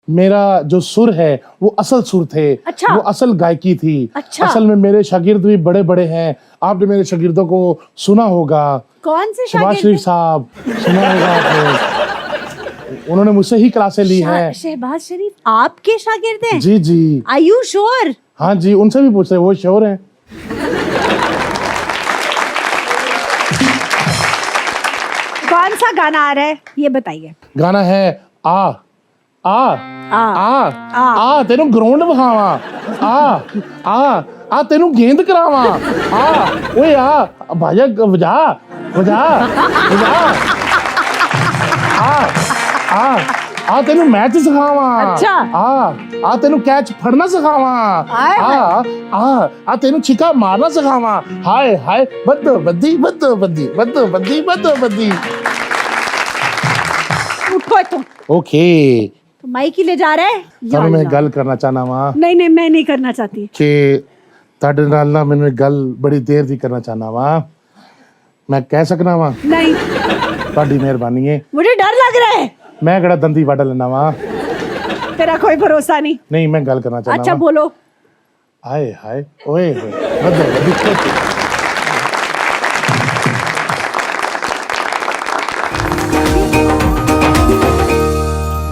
मेरा जो सुर है वो असल सुर थे। अच्छा। वो असल गायकी थी। अच्छा। असल में मेरे शागिर्द भी बड़े बड़े हैं। आपने मेरे शागिर्दों को सुना होगा। कौन से शहबाज शागिर्द? शरीफ साहब, सुना होगा आपने। उन्होंने मुझसे ही क्लासे ली हैं। शहबाज शरीफ आपके शागिर्द हैं? जी जी। Are you sure? हाँ जी, उनसे भी पूछ रहे, वो श्योर हैं। कौन सा गाना आ रहा है ये बताइए। गाना है आ आ आ आ आ तेनू ग्राउंड विखावा, आ आ आ तेनू गेंद करावा, आ ओए आ भाजा वजा वजा वजा, आ आ तेनू मैच सिखावा। अच्छा। आ तेनू कैच फड़ना सिखावा। आ तेनू छिका मारना सिखावा। हाय हाय बद्दो बद्दी बद्दो बद्दी बद्दो बद्दी बद्दो बद्दी। उठो तुम। ओके, तो माइक ही ले जा रहा है। ਤੁਹਾਨੂੰ ਮੈਂ ਗੱਲ ਕਰਨਾ ਚਾਹਨਾ ਵਾਂ नहीं नहीं मैं नहीं करना चाहती। ਕਿ ਤੁਹਾਡੇ ਨਾਲ ਨਾ ਮੈਨੂੰ ਇੱਕ ਗੱਲ ਬੜੀ ਦੇਰ ਦੀ ਕਰਨਾ ਚਾਹਨਾ ਵਾਂ। ਮੈਂ ਕਹਿ ਸਕਣਾ ਵਾਂ? नहीं ਤੁਹਾਡੀ ਮਿਹਰਬਾਨੀ ਹੈ। मुझे डर लग रहा है। ਮੈਂ ਕਿਹੜਾ ਦੰਦੀ ਵੱਢ ਲੈਣਾ ਵਾਂ। तेरा कोई भरोसा नहीं। ਨਹੀਂ ਮੈਂ ਗੱਲ ਕਰਨਾ ਚਾਹਨਾ अच्छा ਵਾਂ। बोलो। ਹਾਏ ਹਾਏ ਓਏ ਹੋਏ ਬੱਦੋ ਬੱਦੀ।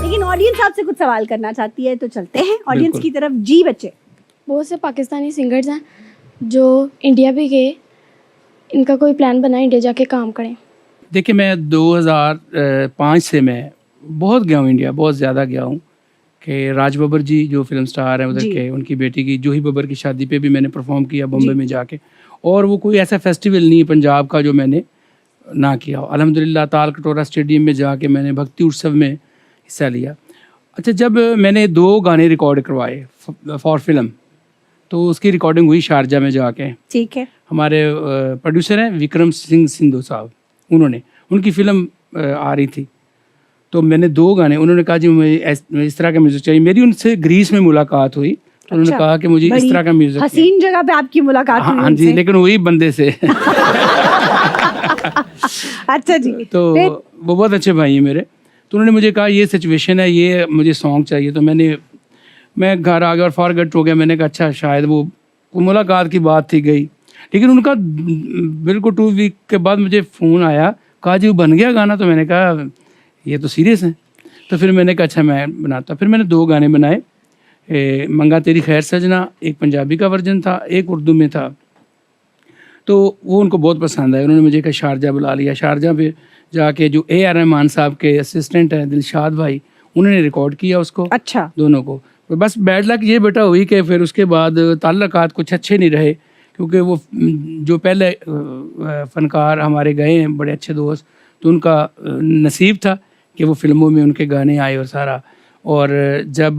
लेकिन ऑडियंस आपसे कुछ सवाल करना चाहती है तो चलते हैं ऑडियंस की तरफ। जी बच्चे। बहुत से पाकिस्तानी सिंगर्स हैं जो इंडिया भी गए, इनका कोई प्लान बना इंडिया जाके काम करें। देखिए मैं 2005 से मैं बहुत गया हूँ इंडिया, बहुत ज़्यादा गया हूँ। कि राज बब्बर जी जो फिल्म स्टार हैं उधर के, उनकी बेटी की जूही बब्बर की शादी पे भी मैंने परफॉर्म किया बॉम्बे में जाके। और वो कोई ऐसा फेस्टिवल नहीं है पंजाब का जो मैंने ना किया हो। अल्हम्दुलिल्लाह ताल कटोरा स्टेडियम में जाके मैंने भक्ति उत्सव में हिस्सा लिया। अच्छा, जब मैंने 2 गाने रिकॉर्ड करवाए फॉर फिल्म, तो उसकी रिकॉर्डिंग हुई शारजा में जाके। ठीक है। हमारे प्रोड्यूसर हैं विक्रम सिंह सिंधु साहब, उन्होंने उनकी फ़िल्म आ रही थी, तो मैंने 2 गाने, उन्होंने कहा जी मुझे इस तरह का म्यूज़िक चाहिए। मेरी उनसे ग्रीस में मुलाकात हुई तो उन्होंने कहा कि मुझे इस तरह का म्यूज़िक। हसीन जगह पे आपकी मुलाकात हुई। हाँ जी, लेकिन वही बंदे से। अच्छा जी। तो वो बहुत अच्छे भाई हैं मेरे। तो उन्होंने मुझे कहा ये सिचुएशन है, ये मुझे सॉन्ग चाहिए। तो मैं घर आ गया और फॉरगेट हो गया। मैंने कहा अच्छा शायद वो मुलाकात की बात थी गई। लेकिन उनका बिल्कुल 2 वीक के बाद मुझे फ़ोन आया, कहा जी वो बन गया गाना। तो मैंने कहा ये तो सीरियस है। तो फिर मैंने कहा अच्छा मैं बनाता। फिर मैंने 2 गाने बनाए, मंगा तेरी खैर सजना, एक पंजाबी का वर्जन था, एक उर्दू में था। तो वो उनको बहुत पसंद आया। उन्होंने मुझे कहा शारजा बुला लिया। शारजा पे जाके जो AR रहमान साहब के असिस्टेंट हैं दिलशाद भाई, उन्होंने रिकॉर्ड किया उसको। अच्छा। दोनों को। तो बस बैड लक ये बेटा हुई कि फिर उसके बाद ताल्लुकात कुछ अच्छे नहीं रहे, क्योंकि वो जो पहले फ़नकार हमारे गए हैं बड़े अच्छे दोस्त, तो उनका नसीब था कि वो फिल्मों में उनके गाने आए और सारा। और जब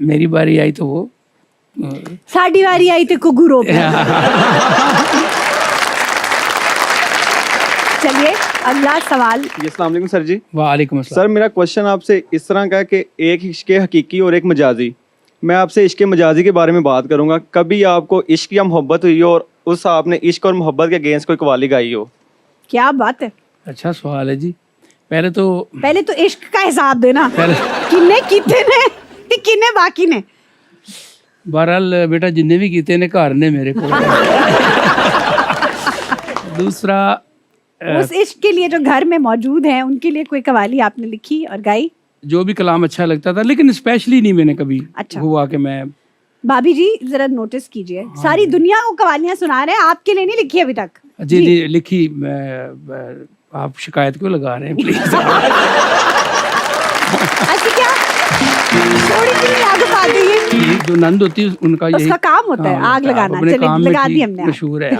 मेरी बारी आई तो वो साड़ी वारी आई थे कुगुरो पे। चलिए अगला सवाल। अस्सलाम वालेकुम सर जी। वालेकुम अस्सलाम। सर मेरा क्वेश्चन आपसे इस तरह का है कि एक इश्क हकीकी और एक मजाजी। मैं आपसे इश्क मजाजी के बारे में बात करूंगा। कभी आपको इश्क या मोहब्बत हुई हो और उस आपने इश्क और मोहब्बत के अगेंस्ट कोई कवाली गाई हो? क्या बात है। अच्छा सवाल है जी। पहले तो इश्क का हिसाब देना। किन्ने कीते ने ते किन्ने बाकी ने। बहरहाल बेटा जिन्ने भी कीते ने घर ने मेरे को। दूसरा उस इश्क के लिए जो घर में मौजूद हैं उनके लिए कोई कवाली आपने लिखी और गाई? जो भी कलाम अच्छा लगता था, लेकिन स्पेशली नहीं मैंने कभी अच्छा। हुआ कि मैं। भाभी जी जरा नोटिस कीजिए, सारी दुनिया को कवालियां सुना रहे हैं, आपके लिए नहीं लिखी अभी तक। जी लिखी। आप शिकायत क्यों लगा रहे हैं प्लीज? अच्छा क्या थोड़ी सी आग लगा दीजिए। जो नंद होती है उनका यही उसका काम होता है आग लगाना। चलिए लगा दी हमने। मशहूर है।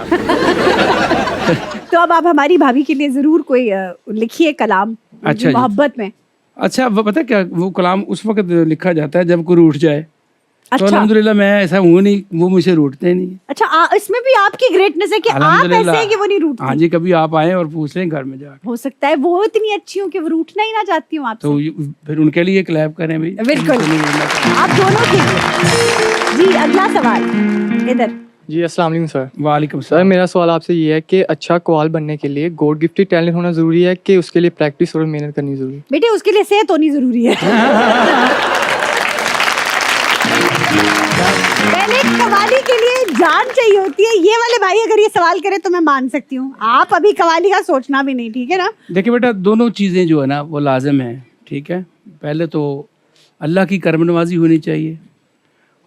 तो अब आप हमारी भाभी के लिए जरूर कोई लिखिए कलाम। अच्छा मोहब्बत में। अच्छा वो पता क्या, वो कलाम उस वक्त लिखा जाता है जब कोई रूठ जाए। अच्छा। तो अल्हम्दुलिल्लाह मैं ऐसा हूँ नहीं, वो मुझे रूठते नहीं। अच्छा इसमें भी आपकी ग्रेटनेस है कि आप ऐसे हैं कि वो नहीं रूठते। हाँ जी, कभी आप आए और पूछ लें घर में जाकर। हो सकता है वो इतनी अच्छी हूँ कि वो रूठना ही ना चाहती हूँ आपसे। तो फिर उनके लिए क्लैप करें भाई। बिल्कुल आप दोनों के लिए। जी अगला सवाल इधर। जी अस्सलाम वालेकुम सर। वालेकुम सर मेरा सवाल आपसे ये है कि अच्छा कवाल बनने के लिए गॉड गिफ्टेड टैलेंट होना ज़रूरी है कि उसके लिए प्रैक्टिस और मेहनत करनी ज़रूरी है? बेटे उसके लिए सेहत होनी ज़रूरी है। जान चाहिए होती है। ये वाले भाई अगर ये सवाल करे तो मैं मान सकती हूँ, आप अभी कवाली का सोचना भी नहीं, ठीक है ना। देखिए बेटा, दोनों चीज़ें जो है ना वो लाजम है, ठीक है। पहले तो अल्लाह की करम नवाजी होनी चाहिए,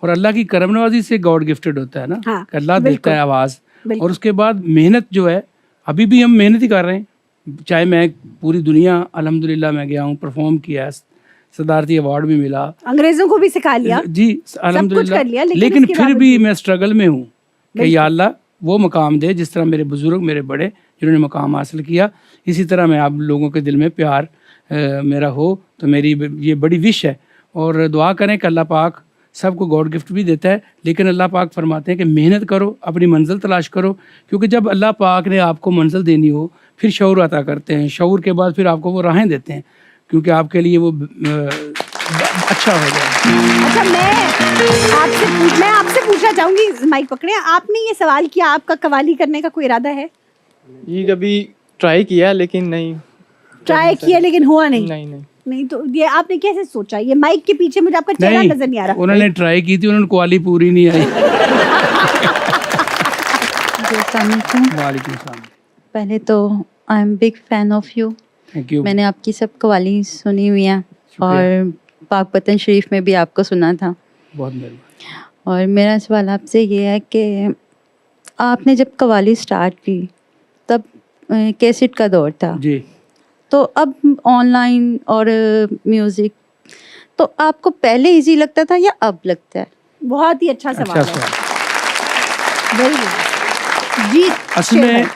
और अल्लाह की करम नवाजी से गॉड गिफ्टेड होता है ना, हाँ, कि अल्लाह देता है आवाज़। बिल्कुल। और उसके बाद मेहनत जो है, अभी भी हम मेहनत ही कर रहे हैं। चाहे मैं पूरी दुनिया अल्हम्दुलिल्लाह मैं गया हूँ, परफॉर्म किया, सदारती अवार्ड भी मिला, अंग्रेजों को भी सिखा लिया, जी अल्हम्दुलिल्लाह, कर लिया, लेकिन उसके फिर भी बावजूद मैं स्ट्रगल में हूँ कि या अल्लाह वो मकाम दे जिस तरह मेरे बुजुर्ग, मेरे बड़े जिन्होंने मकाम हासिल किया, इसी तरह मैं आप लोगों के दिल में प्यार मेरा हो। तो मेरी ये बड़ी विश है, और दुआ करें कि अल्लाह पाक सबको गॉड गिफ्ट भी देता है, लेकिन अल्लाह पाक फरमाते हैं कि मेहनत करो, अपनी मंजिल तलाश करो, क्योंकि जब अल्लाह पाक ने आपको मंजिल देनी हो फिर शऊर अता करते हैं, शऊर के बाद फिर आपको वो राहें देते हैं, क्योंकि आपके लिए वो अच्छा हो जाए। अच्छा, मैं आपसे पूछना चाहूंगी, माइक पकड़े, आपने ये सवाल किया, आपका कवाली करने का कोई इरादा है? ये कभी ट्राई किया लेकिन नहीं। ट्राई किया लेकिन हुआ नहीं? नहीं। नहीं, तो ये आपने कैसे सोचा? ये माइक के पीछे मुझे आपका चेहरा नजर नहीं आ रहा। उन्होंने ट्राई की थी, उन्होंने क्वाली पूरी नहीं आई। वालेकुम सलाम। पहले तो I am big fan of you. Thank you. मैंने आपकी सब कवाली सुनी हुई हैं और पाक वतन शरीफ में भी आपको सुना था। बहुत मेहरबानी। और मेरा सवाल आपसे ये है कि आपने जब कवाली स्टार्ट की तब कैसेट का दौर था जी, तो अब ऑनलाइन और म्यूज़िक, तो आपको पहले इजी लगता था या अब लगता है? बहुत ही अच्छा सवाल अच्छा है। सवाल। Very good। जी, असल शेर में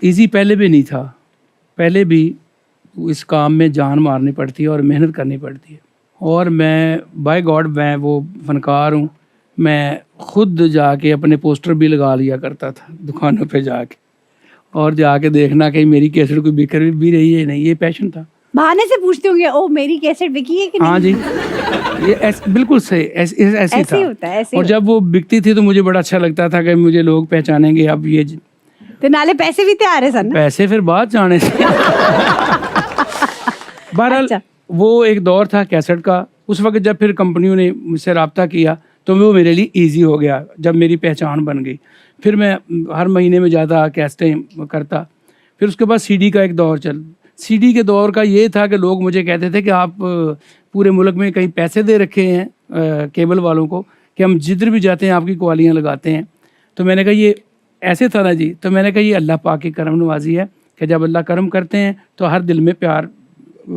इजी पहले भी नहीं था, पहले भी इस काम में जान मारनी पड़ती है और मेहनत करनी पड़ती है, और मैं बाय गॉड मैं वो फनकार हूँ। मैं खुद जाके अपने पोस्टर भी लगा लिया करता था दुकानों पे जाके, और जाके देखना कि मेरी कैसेट कोई बिक भी रही है नहीं, ये पैशन था। बहाने से पूछते होंगे, ओ मेरी कैसेट बिकी है कि नहीं? हाँ जी, ये बिल्कुल सही, ऐसे ही ऐसे था। ही होता है, ऐसे ही और जब वो बिकती थी तो मुझे बड़ा अच्छा लगता था कि मुझे लोग पहचानेंगे। अब ये तो नाले पैसे भी तैयार है सर ना? पैसे फिर बाद जाने से। बहरहाल अच्छा। वो एक दौर था कैसेट का। उस वक्त जब फिर कंपनियों ने मुझसे रब्ता किया तो वो मेरे लिए इजी हो गया, जब मेरी पहचान बन गई। फिर मैं हर महीने में ज़्यादा कैसेटें करता। फिर उसके बाद सीडी का एक दौर सीडी के दौर का ये था कि लोग मुझे कहते थे कि आप पूरे मुल्क में कहीं पैसे दे रखे हैं केबल वालों को कि हम जिधर भी जाते हैं आपकी कवालियाँ लगाते हैं। तो मैंने कहा ये ऐसे था ना जी, तो मैंने कहा ये अल्लाह पाक की करम नवाजी है कि जब अल्लाह करम करते हैं तो हर दिल में प्यार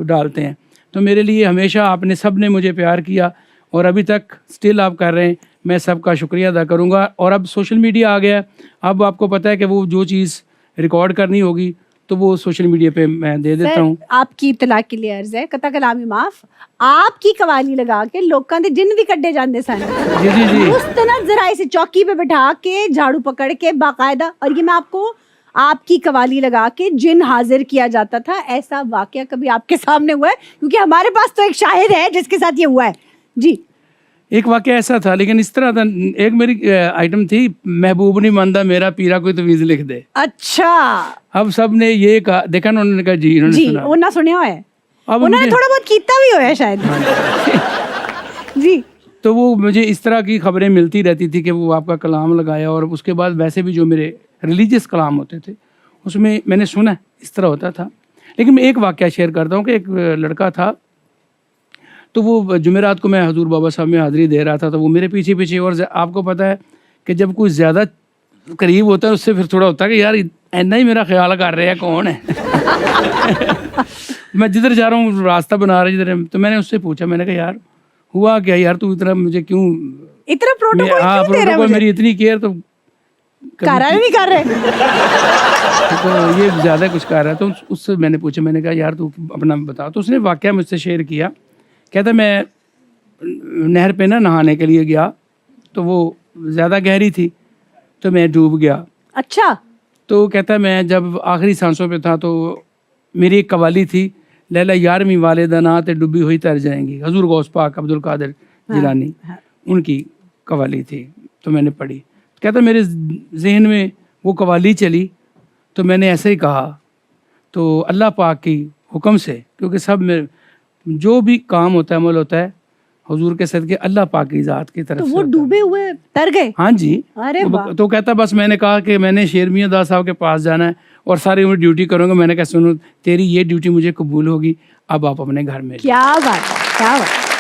डालते हैं। तो मेरे लिए हमेशा आपने सब ने मुझे प्यार किया और अभी तक स्टिल आप कर रहे हैं, मैं सबका शुक्रिया अदा करूँगा। और अब सोशल मीडिया आ गया, अब आपको पता है कि वो जो चीज़ रिकॉर्ड करनी होगी तो वो सोशल मीडिया पे मैं दे देता हूँ। आपकी इत्तला के लिए अर्ज है, कता कलामी माफ, आपकी कवाली लगा के लोगों के जिन भी कड्डे जाते सन, जी जी जी, मुस्तनद जरा इसे चौकी पे बैठा के झाड़ू पकड़ के बाकायदा, और ये मैं आपको आपकी कवाली लगा के जिन हाजिर किया जाता था, ऐसा वाकया कभी आपके सामने हुआ है? क्योंकि हमारे पास तो एक शाहिद है जिसके साथ ये हुआ है। जी, एक वाकया ऐसा था, लेकिन इस तरह था। एक मेरी आइटम थी, महबूब नहीं मानदा मेरा पीरा कोई तवीज़ लिख दे। अच्छा अब सब ने ये कहा, देखा ना, उन्होंने कहा जी, उन्होंने जी, सुना। वो ना सुने हुआ है, अब उन्होंने मुझे- थोड़ा बहुत कीता भी हुआ है शायद। जी, तो वो मुझे इस तरह की खबरें मिलती रहती थी कि वो आपका कलाम लगाया। और उसके बाद वैसे भी जो मेरे रिलीजियस कलाम होते थे उसमें मैंने सुना इस तरह होता था। लेकिन मैं एक वाकया शेयर करता हूँ कि एक लड़का था, तो वो जुमेरात को मैं हजूर बाबा साहब में हाज़िरी दे रहा था, तो वो मेरे पीछे पीछे। और आपको पता है कि जब कोई ज़्यादा करीब होता है उससे फिर थोड़ा होता है कि यार इतना ही मेरा ख्याल कर रहे हैं कौन है। मैं जिधर जा रहा हूँ रास्ता बना रहा जिधर, तो मैंने उससे पूछा, मैंने कहा यार हुआ क्या यार, तू इतना मुझे क्यों, इतना प्रोटोकॉल हाँ क्यों दे रहा है प्रोटोकॉल, मुझे? मेरी इतनी केयर तो कर रहा है नहीं कर रहे? तो ये ज़्यादा कुछ कर रहा है। तो उससे मैंने पूछा, मैंने कहा यार तू अपना बता। तो उसने वाकया मुझसे शेयर किया। कहता मैं नहर पे ना नहाने के लिए गया, तो वो ज़्यादा गहरी थी तो मैं डूब गया। अच्छा, तो कहता मैं जब आखिरी सांसों पे था तो मेरी एक कवाली थी, लैला यारवीं वालिदा ना ते डूबी हुई तर जाएंगी, हजूर गौस पाक अब्दुल कादिर जिलानी, उनकी कवाली थी। तो मैंने पढ़ी। कहता मेरे जहन में वो कवाली चली तो मैंने ऐसे ही कहा। तो अल्लाह पाक की हुक्म से, क्योंकि सब में जो भी काम होता है, अमल होता है, हुजूर के सदके अल्लाह पाक की ज़ात की तरफ तो से वो होता है। डूबे हुए तर गए? हाँ जी। अरे वाह। तो कहता बस मैंने कहा कि मैंने शेर मियाँ दास साहब के पास जाना है और सारी उम्र ड्यूटी करूँगा। मैंने कहा सुनो तेरी ये ड्यूटी मुझे कबूल होगी, अब आप अपने घर में क्या बात है, क्या बात है।